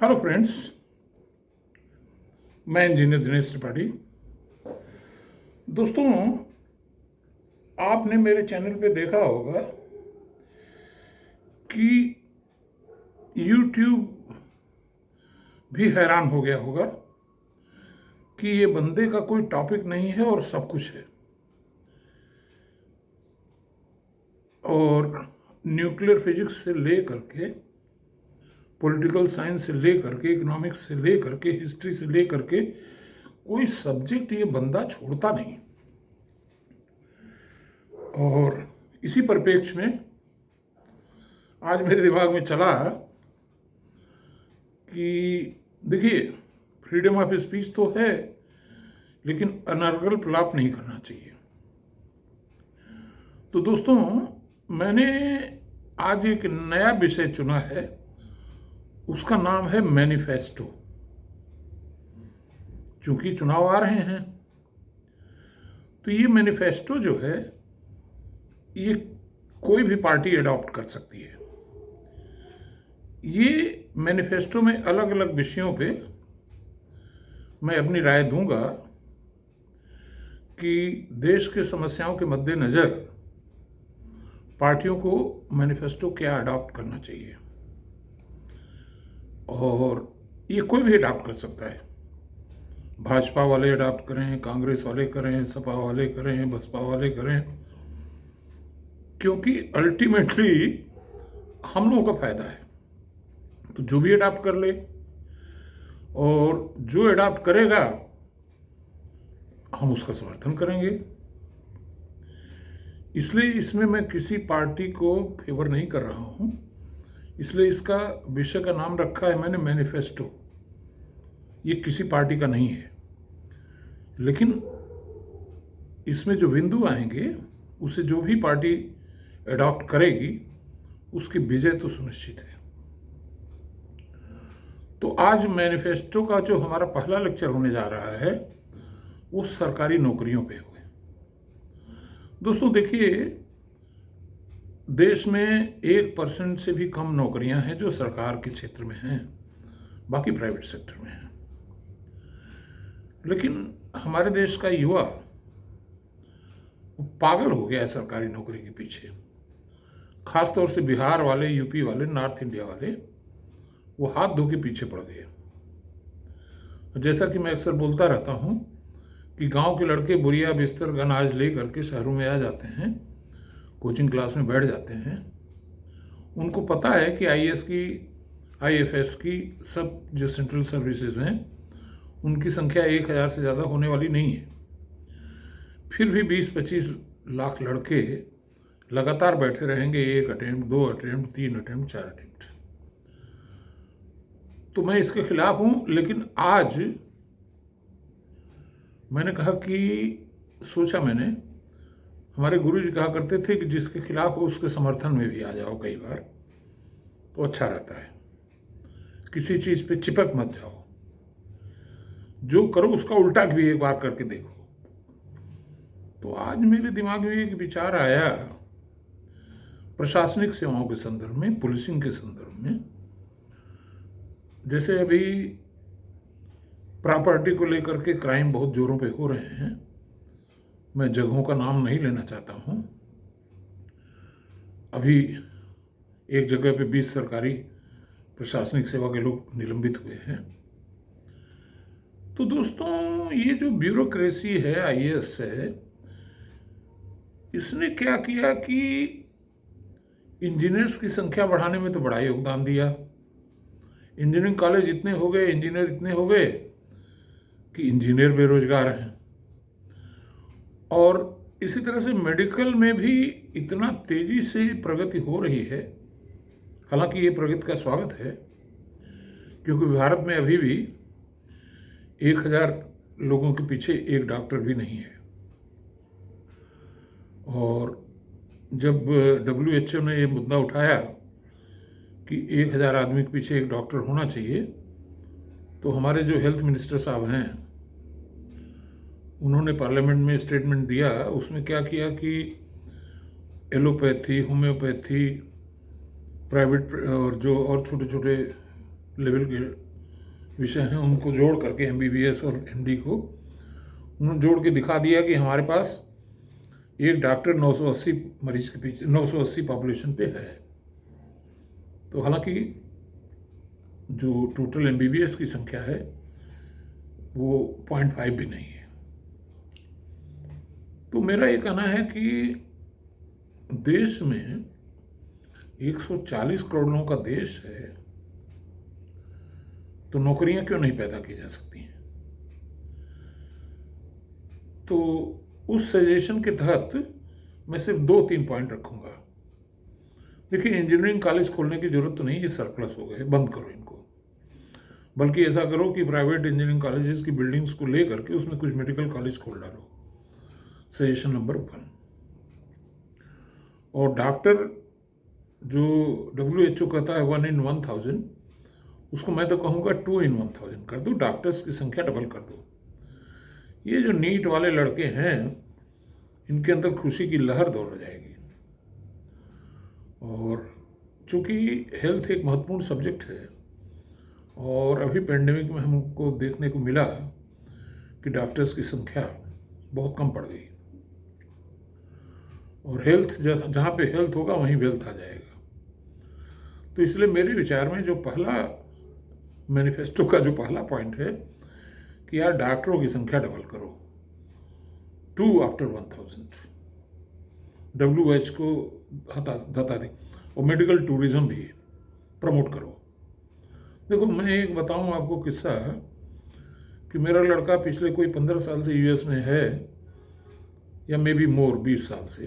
Hello friends, मैं engineer Dinesh Tripathi. दोस्तों, आपने मेरे चैनल पे देखा होगा कि YouTube भी हैरान हो गया होगा कि ये बंदे का कोई टॉपिक नहीं है और सब कुछ है। और न्यूक्लियर फिजिक्स से ले करके, पॉलिटिकल साइंस से ले करके, इकोनॉमिक्स से ले करके, हिस्ट्री से ले करके कोई सब्जेक्ट ये बंदा छोड़ता नहीं। और इसी परिप्रेक्ष्य में आज मेरे दिमाग में चला कि देखिए, फ्रीडम ऑफ स्पीच तो है, लेकिन अनर्गल प्रलाप नहीं करना चाहिए। तो दोस्तों, मैंने आज एक नया विषय चुना है, उसका नाम है मैनिफेस्टो। चूंकि चुनाव आ रहे हैं, तो ये मैनिफेस्टो जो है, ये कोई भी पार्टी अडॉप्ट कर सकती है। ये मैनिफेस्टो में अलग अलग विषयों पे मैं अपनी राय दूंगा कि देश के समस्याओं के मद्देनज़र पार्टियों को मैनिफेस्टो क्या अडॉप्ट करना चाहिए। और ये कोई भी अडॉप्ट कर सकता है। भाजपा वाले अडॉप्ट करें, कांग्रेस वाले करें, सपा वाले करें, बसपा वाले करें, क्योंकि अल्टीमेटली हम लोगों का फायदा है। तो जो भी अडॉप्ट कर ले, और जो अडॉप्ट करेगा हम उसका समर्थन करेंगे। इसलिए इसमें मैं किसी पार्टी को फेवर नहीं कर रहा हूं। इसलिए इसका विषय का नाम रखा है मैंने मैनिफेस्टो। ये किसी पार्टी का नहीं है, लेकिन इसमें जो बिंदु आएंगे, उसे जो भी पार्टी अडॉप्ट करेगी उसकी विजय तो सुनिश्चित है। तो आज मैनिफेस्टो का जो हमारा पहला लेक्चर होने जा रहा है, वो सरकारी नौकरियों पे हुए। दोस्तों देखिए, देश में 1% से भी कम नौकरियां हैं जो सरकार के क्षेत्र में हैं, बाकी प्राइवेट सेक्टर में हैं। लेकिन हमारे देश का युवा पागल हो गया है सरकारी नौकरी के पीछे। खासतौर से बिहार वाले, यूपी वाले, नॉर्थ इंडिया वाले, वो हाथ धो के पीछे पड़ गए। जैसा कि मैं अक्सर बोलता रहता हूं कि गांव के लड़के बुरिया बिस्तर अनाज ले करके शहरों में आ जाते हैं, कोचिंग क्लास में बैठ जाते हैं। उनको पता है कि आईएएस की, आईएफएस की, सब जो सेंट्रल सर्विसेज हैं, उनकी संख्या 1000 से ज़्यादा होने वाली नहीं है। फिर भी 20-25 लाख लड़के लगातार बैठे रहेंगे, 1 अटेम्प्ट, 2 अटेम्प्ट, 3 अटेम्प्ट, 4 अटेम्प्ट। तो मैं इसके खिलाफ हूं। लेकिन आज मैंने कहा कि सोचा मैंने, हमारे गुरु जी कहा करते थे कि जिसके खिलाफ हो उसके समर्थन में भी आ जाओ कई बार, तो अच्छा रहता है। किसी चीज़ पे चिपक मत जाओ, जो करो उसका उल्टा भी एक बार करके देखो। तो आज मेरे दिमाग में एक विचार आया, प्रशासनिक सेवाओं के संदर्भ में, पुलिसिंग के संदर्भ में। जैसे अभी प्रॉपर्टी को लेकर के क्राइम बहुत जोरों पे हो रहे हैं। मैं जगहों का नाम नहीं लेना चाहता हूं। अभी एक जगह पे 20 सरकारी प्रशासनिक सेवा के लोग निलंबित हुए हैं। तो दोस्तों, ये जो ब्यूरोक्रेसी है, आईएएस है, इसने क्या किया कि इंजीनियर्स की संख्या बढ़ाने में तो बड़ा योगदान दिया। इंजीनियरिंग कॉलेज इतने हो गए, इंजीनियर इतने हो गए कि इंजीनियर बेरोजगार हैं। और इसी तरह से मेडिकल में भी इतना तेजी से प्रगति हो रही है। हालांकि ये प्रगति का स्वागत है, क्योंकि भारत में अभी भी 1000 लोगों के पीछे एक डॉक्टर भी नहीं है। और जब WHO ने ये मुद्दा उठाया कि 1000 आदमी के पीछे एक डॉक्टर होना चाहिए, तो हमारे जो हेल्थ मिनिस्टर साहब हैं, उन्होंने पार्लियामेंट में स्टेटमेंट दिया। उसमें क्या किया कि एलोपैथी, होम्योपैथी, प्राइवेट और जो और छोटे छोटे लेवल के विषय हैं उनको जोड़ करके, MBBS और MD को उन्होंने जोड़ के दिखा दिया कि हमारे पास एक डॉक्टर 980 मरीज के पीछे, 980 पॉपुलेशन पे है। तो हालांकि जो टोटल MBBS की संख्या है वो 0.5 भी नहीं है। तो मेरा ये कहना है कि देश में 140 करोड़ लोगों का देश है, तो नौकरियां क्यों नहीं पैदा की जा सकती हैं? तो उस सजेशन के तहत मैं सिर्फ 2-3 पॉइंट रखूंगा। देखिए, इंजीनियरिंग कॉलेज खोलने की जरूरत तो नहीं, ये सरप्लस हो गए, बंद करो इनको। बल्कि ऐसा करो कि प्राइवेट इंजीनियरिंग कॉलेजेस की बिल्डिंग्स को ले करके उसमें कुछ मेडिकल कॉलेज खोल डालो। Suggestion number 1। और डॉक्टर जो WHO कहता है 1 in 1000, उसको मैं तो कहूँगा 2 in 1000 कर दो, डॉक्टर्स की संख्या डबल कर दो। ये जो नीट वाले लड़के हैं, इनके अंदर खुशी की लहर दौड़ जाएगी। और चूँकि हेल्थ एक महत्वपूर्ण सब्जेक्ट है, और अभी पेंडेमिक में हमको देखने को मिला कि डॉक्टर्स की संख्या बहुत कम पड़ गई, और हेल्थ जहाँ पे हेल्थ होगा वहीं वेल्थ आ जाएगा। तो इसलिए मेरे विचार में जो पहला मैनिफेस्टो का जो पहला पॉइंट है कि यार डॉक्टरों की संख्या डबल करो, 2 after 1000। WHO को हटा दें, और मेडिकल टूरिज्म भी प्रमोट करो। देखो, मैं एक बताऊं आपको किस्सा कि मेरा लड़का पिछले कोई 15 साल से US में है, या मे बी मोर, 20 साल से,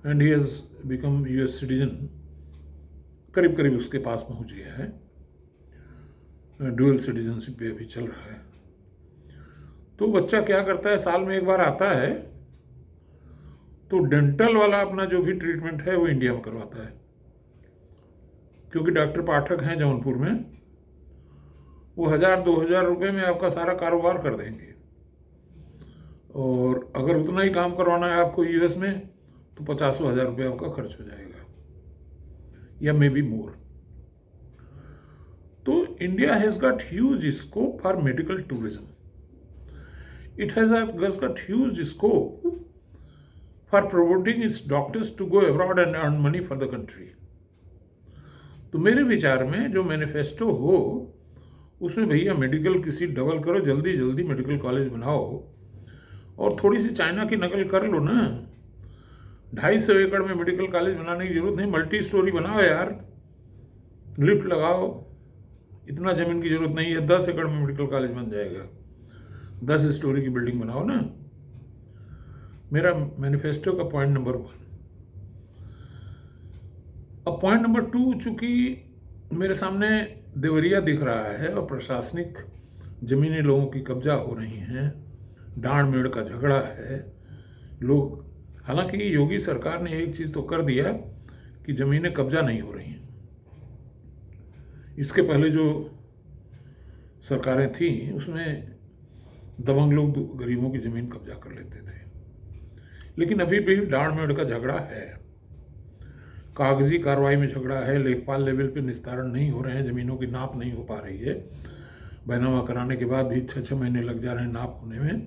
and he has become US citizen. करीब करीब उसके पास पहुंच गया है, ड्यूअल सिटीजनशिप पे अभी चल रहा है। तो बच्चा क्या करता है, साल में एक बार आता है, तो डेंटल वाला अपना जो भी ट्रीटमेंट है वो इंडिया में करवाता है, क्योंकि डॉक्टर पाठक हैं जौनपुर में, वो 1000-2000 रुपये में आपका सारा कारोबार कर देंगे। और अगर उतना ही काम करवाना है आपको US में, तो 50,000 रुपये आपका खर्च हो जाएगा, या मे बी मोर। तो India has got huge scope for medical tourism. It has got huge scope for promoting its doctors to go abroad and earn money for the country. तो मेरे विचार में जो मैनिफेस्टो हो, उसमें भैया मेडिकल किसी डबल करो, जल्दी जल्दी मेडिकल कॉलेज बनाओ, और थोड़ी सी चाइना की नकल कर लो ना। 250 एकड़ में मेडिकल कॉलेज बनाने की जरूरत नहीं, मल्टी स्टोरी बनाओ यार, लिफ्ट लगाओ, इतना ज़मीन की जरूरत नहीं है, 10 एकड़ में मेडिकल कॉलेज बन जाएगा। 10 स्टोरी की बिल्डिंग बनाओ ना। मेरा मैनिफेस्टो का पॉइंट नंबर 1। अब पॉइंट नंबर 2, चूंकि मेरे सामने देवरिया दिख रहा है और प्रशासनिक जमीनें लोगों की कब्जा हो रही हैं, डांड मेड़ का झगड़ा है, लोग, हालांकि योगी सरकार ने एक चीज़ तो कर दिया कि ज़मीनें कब्जा नहीं हो रही हैं। इसके पहले जो सरकारें थीं उसमें दबंग लोग गरीबों की ज़मीन कब्जा कर लेते थे, लेकिन अभी भी डांड मेड़ का झगड़ा है, कागजी कार्रवाई में झगड़ा है, लेखपाल लेवल पे निस्तारण नहीं हो रहे हैं, ज़मीनों की नाप नहीं हो पा रही है, बैनामा कराने के बाद भी 6-6 महीने लग जा रहे हैं नाप होने में।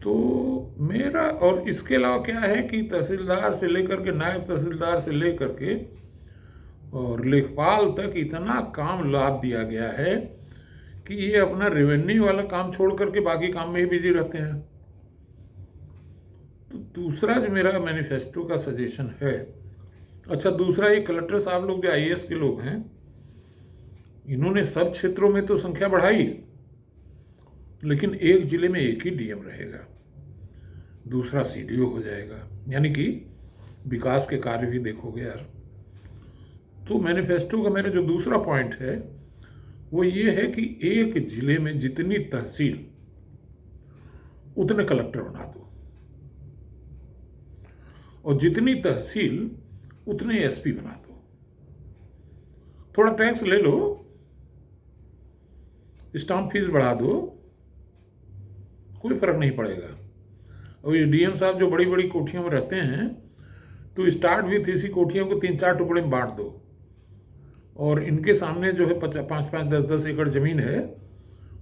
तो मेरा, और इसके अलावा क्या है कि तहसीलदार से लेकर के, नायब तहसीलदार से लेकर के और लेखपाल तक इतना काम लाद दिया गया है कि ये अपना रेवेन्यू वाला काम छोड़ करके बाकी काम में ही बिजी रहते हैं। तो दूसरा जो मेरा मैनिफेस्टो का सजेशन है, अच्छा दूसरा, ये कलेक्टर साहब लोग जो IAS के लोग हैं, इन्होंने सब क्षेत्रों में तो संख्या बढ़ाई, लेकिन एक जिले में एक ही DM रहेगा, दूसरा CDO हो जाएगा, यानी कि विकास के कार्य भी देखोगे यार। तो मैनिफेस्टो का मेरा जो दूसरा पॉइंट है वो ये है कि एक जिले में जितनी तहसील उतने कलेक्टर बना दो, और जितनी तहसील उतने SP बना दो। थोड़ा टैक्स ले लो, स्टाम्प फीस बढ़ा दो, कोई फर्क नहीं पड़ेगा। और ये DM साहब जो बड़ी बड़ी कोठियों में रहते हैं, तो स्टार्ट विथ इसी कोठियों को 3-4 टुकड़े में बांट दो, और इनके सामने जो है 5-5, 10-10 एकड़ ज़मीन है,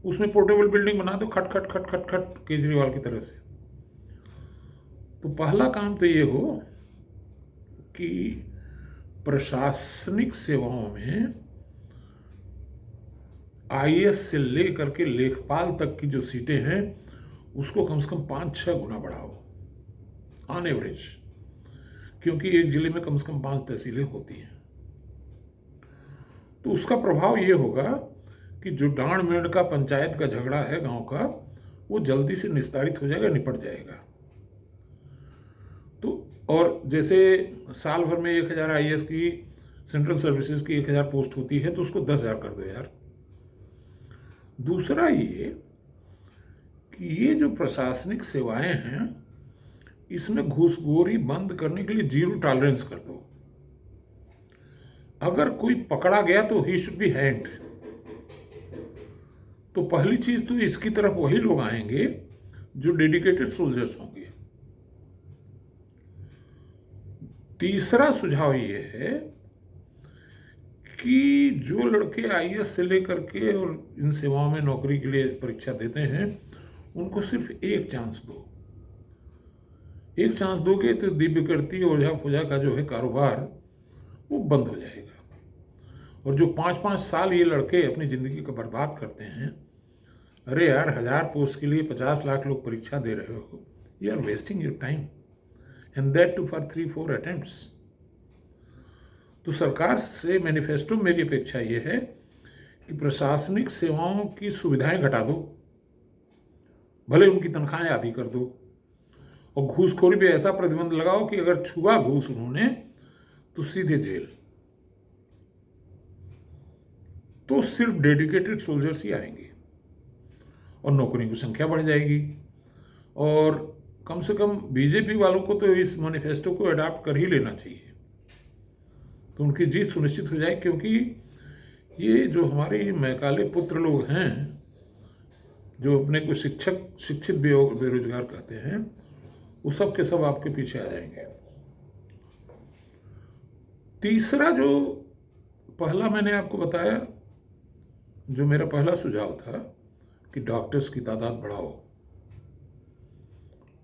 उसमें पोर्टेबल बिल्डिंग बना दो, खट खट खट खट खट केजरीवाल की तरह से। तो पहला काम तो ये हो कि प्रशासनिक सेवाओं में आईएएस से लेकर के लेखपाल तक की जो सीटें हैं उसको कम से कम 5-6 गुना बढ़ाओ ऑन एवरेज, क्योंकि एक जिले में कम से कम 5 तहसीलें होती हैं। तो उसका प्रभाव ये होगा कि जो डांड मेढ़ का पंचायत का झगड़ा है गांव का, वो जल्दी से निस्तारित हो जाएगा, निपट जाएगा। तो और जैसे साल भर में 1000 आईएएस की सेंट्रल सर्विसेज की 1000 पोस्ट होती है, तो उसको 10,000 कर दो यार। दूसरा ये कि ये जो प्रशासनिक सेवाएं हैं, इसमें घूसखोरी बंद करने के लिए 0 टॉलरेंस कर दो। अगर कोई पकड़ा गया तो ही शुड बी हैंड। तो पहली चीज तो इसकी तरफ वही लोग आएंगे जो डेडिकेटेड सोल्जर्स होंगे। तीसरा सुझाव ये है कि जो लड़के आईएएस से लेकर के और इन सेवाओं में नौकरी के लिए परीक्षा देते हैं, उनको सिर्फ एक चांस दो। एक चांस दोगे तो दिव्य करती ओझा पूजा का जो है कारोबार वो बंद हो जाएगा। और जो 5-5 साल ये लड़के अपनी ज़िंदगी को बर्बाद करते हैं, अरे यार 1000 पोस्ट के लिए 50 लाख लोग परीक्षा दे रहे हो, you are wasting your time and that too for 3-4 attempts. तो सरकार से मैनिफेस्टो में मेरी अपेक्षा ये है कि प्रशासनिक सेवाओं की सुविधाएं घटा दो, भले उनकी तनख्वाहें आधी कर दो, और घूसखोरी पे ऐसा प्रतिबंध लगाओ कि अगर छुआ घूस उन्होंने तो सीधे जेल। तो सिर्फ डेडिकेटेड सोल्जर्स ही आएंगे और नौकरियों की संख्या बढ़ जाएगी। और कम से कम बीजेपी वालों को तो इस मैनिफेस्टो को अडॉप्ट कर ही लेना चाहिए, तो उनकी जीत सुनिश्चित हो जाए। क्योंकि ये जो हमारे मैकाले पुत्र लोग हैं, जो अपने को शिक्षित बेरोजगार कहते हैं, वो सब के सब आपके पीछे आ जाएंगे। तीसरा जो पहला मैंने आपको बताया, जो मेरा पहला सुझाव था कि डॉक्टर्स की तादाद बढ़ाओ,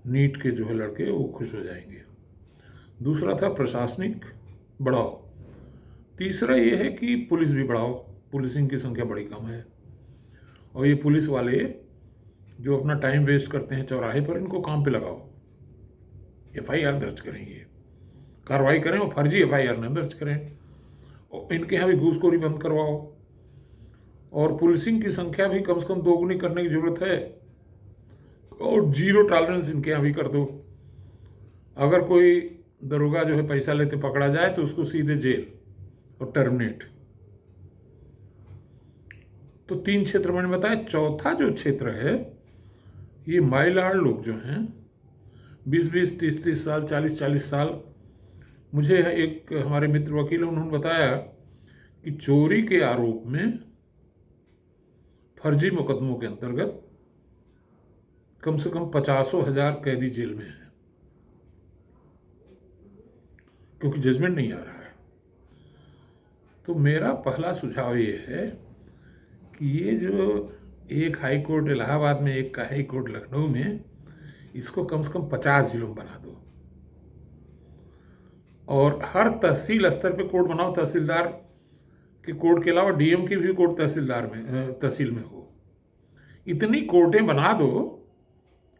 नीट के जो है लड़के वो खुश हो जाएंगे। दूसरा था प्रशासनिक बढ़ाओ। तीसरा ये है कि पुलिस भी बढ़ाओ, पुलिसिंग की संख्या बड़ी कम है। और ये पुलिस वाले जो अपना टाइम वेस्ट करते हैं चौराहे पर, इनको काम पे लगाओ, एफआईआर दर्ज करेंगे, कार्रवाई करें और फर्जी एफआईआर न दर्ज करें। और इनके यहाँ भी घूसखोरी बंद करवाओ, और पुलिसिंग की संख्या भी कम से कम 2 गुनी करने की जरूरत है, और 0 टॉलरेंस इनके यहाँ भी कर दो। अगर कोई दरोगा जो है पैसा लेते पकड़ा जाए तो उसको सीधे जेल और टर्मिनेट। तो 3 क्षेत्र मैंने बताया। चौथा जो क्षेत्र है, ये माइलाड़ लोग जो हैं 20-20, 30-30 साल, 40-40 साल। मुझे एक हमारे मित्र वकील हैं, उन्होंने बताया कि चोरी के आरोप में फर्जी मुकदमों के अंतर्गत कम से कम 50,000 कैदी जेल में है, क्योंकि जजमेंट नहीं आ रहा है। तो मेरा पहला सुझाव ये है कि ये जो एक हाई कोर्ट इलाहाबाद में, एक का हाई कोर्ट लखनऊ में, इसको कम से कम 50 जिलों में बना दो। और हर तहसील स्तर पे कोर्ट बनाओ, तहसीलदार के कोर्ट के अलावा डीएम की भी कोर्ट तहसील में हो। इतनी कोर्टें बना दो,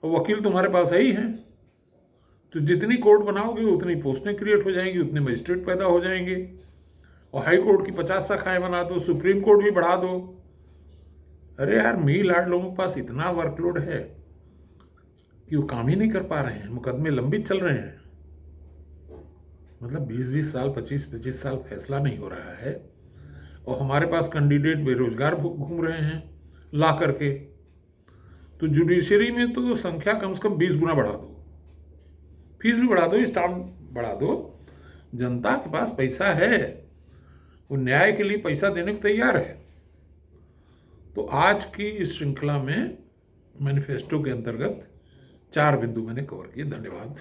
और वकील तुम्हारे पास है ही हैं, तो जितनी कोर्ट बनाओगे उतनी पोस्टें क्रिएट हो जाएंगी, उतने मजिस्ट्रेट पैदा हो जाएंगे। और हाई कोर्ट की 50 शाखाएं बना दो, सुप्रीम कोर्ट भी बढ़ा दो। अरे यार, लाड लोगों के पास इतना वर्कलोड है कि वो काम ही नहीं कर पा रहे हैं, मुकदमे लंबित चल रहे हैं। मतलब 20-20 साल, 25-25 साल फैसला नहीं हो रहा है, और हमारे पास कैंडिडेट बेरोजगार घूम रहे हैं ला करके। तो जुडिशरी में तो संख्या कम से कम 20 गुना बढ़ा दो, फीस भी बढ़ा दो, स्टाफ बढ़ा दो। जनता के पास पैसा है, वो न्याय के लिए पैसा देने को तैयार है। तो आज की इस श्रृंखला में मैनिफेस्टो के अंतर्गत 4 बिंदु मैंने कवर किए। धन्यवाद।